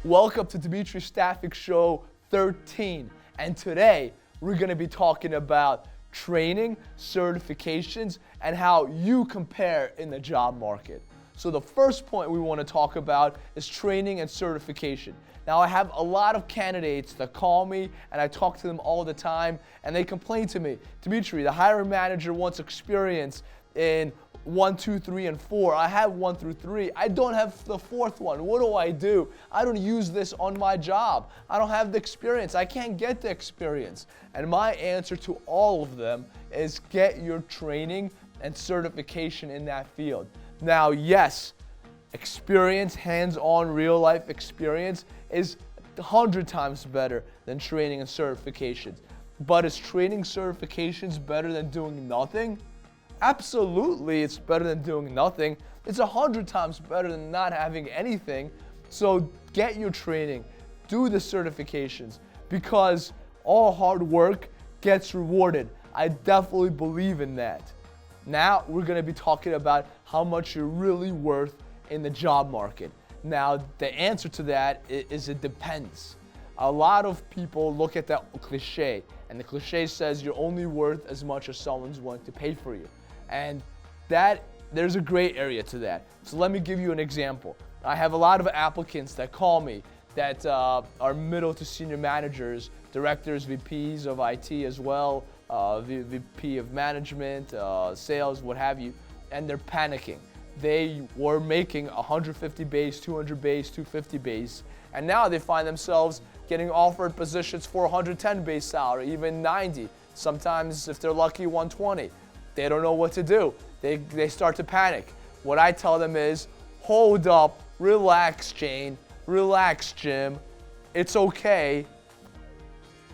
Welcome to Dmitry Staffing Show 13. And today, we're going to be talking about training, certifications, and how you compare in the job market. So the first point we want to talk about is training and certification. Now, I have a lot of candidates that call me, and I talk to them all the time, and they complain to me, Dmitry, the hiring manager wants experience in 1, 2, 3, and 4. I have 1 through 3. I don't have the 4th one. What do? I don't use this on my job. I don't have the experience. I can't get the experience. And my answer to all of them is get your training and certification in that field. Now, yes, experience, hands-on, real-life experience is 100 times better than training and certifications. But is training certifications better than doing nothing? Absolutely, it's better than doing nothing. It's 100 times better than not having anything. So get your training, do the certifications, because all hard work gets rewarded. I definitely believe in that. Now we're going to be talking about how much you're really worth in the job market. Now the answer to that is it depends. A lot of people look at that cliche, and the cliche says you're only worth as much as someone's willing to pay for you. And that there's a gray area to that. So let me give you an example. I have a lot of applicants that call me that are middle to senior managers, directors, VPs of IT as well, VP of management, sales, what have you, and they're panicking. They were making 150 base, 200 base, 250 base, and now they find themselves getting offered positions for 110 base salary, even 90. Sometimes, if they're lucky, 120. They don't know what to do. They start to panic. What I tell them is, hold up, relax, Jane, relax, Jim. It's okay.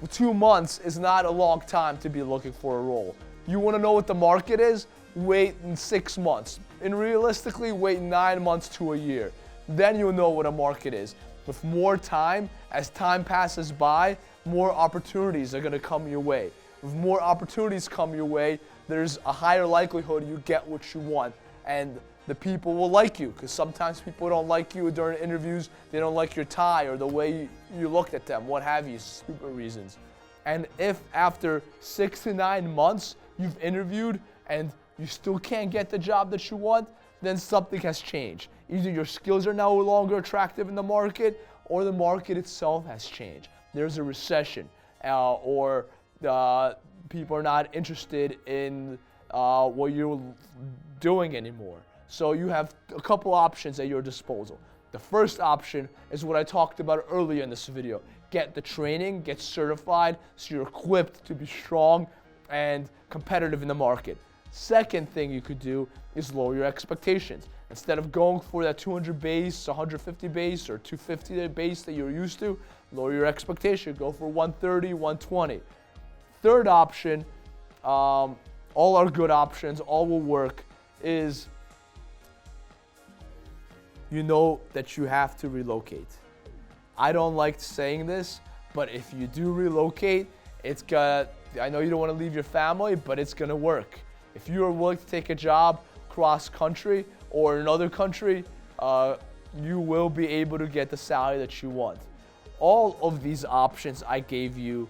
2 months is not a long time to be looking for a role. You want to know what the market is? Wait in 6 months. And realistically, wait 9 months to a year. Then you'll know what a market is. With more time, as time passes by, more opportunities are going to come your way. With more opportunities come your way, there's a higher likelihood you get what you want, and the people will like you, because sometimes people don't like you during interviews. They don't like your tie or the way you looked at them, what have you, stupid reasons. And if after 6 to 9 months you've interviewed and you still can't get the job that you want, then something has changed. Either your skills are no longer attractive in the market, or the market itself has changed. There's a recession, or people are not interested in what you're doing anymore. So you have a couple options at your disposal. The first option is what I talked about earlier in this video. Get the training, get certified, so you're equipped to be strong and competitive in the market. Second thing you could do is lower your expectations. Instead of going for that 200 base, 150 base, or 250 base that you're used to, lower your expectation. Go for 130, 120. Third option, all are good options, all will work, is you know that you have to relocate. I don't like saying this, but if you do relocate, I know you don't want to leave your family, but it's gonna work. If you are willing to take a job cross country or another country, you will be able to get the salary that you want. All of these options I gave you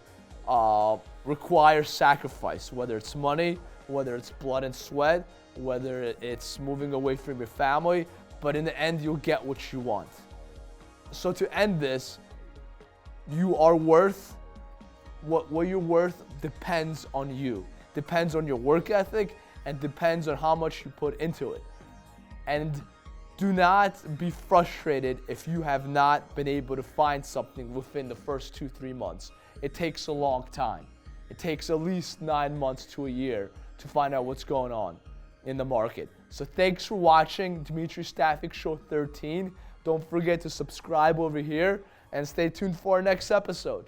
require sacrifice, whether it's money, whether it's blood and sweat, whether it's moving away from your family, but in the end, you'll get what you want. So to end this, you are worth, what you're worth depends on you, depends on your work ethic, and depends on how much you put into it. And do not be frustrated if you have not been able to find something within the first 2-3 months. It takes a long time. It takes at least 9 months to a year to find out what's going on in the market. So thanks for watching Dmitry Staffing Show 13. Don't forget to subscribe over here and stay tuned for our next episode.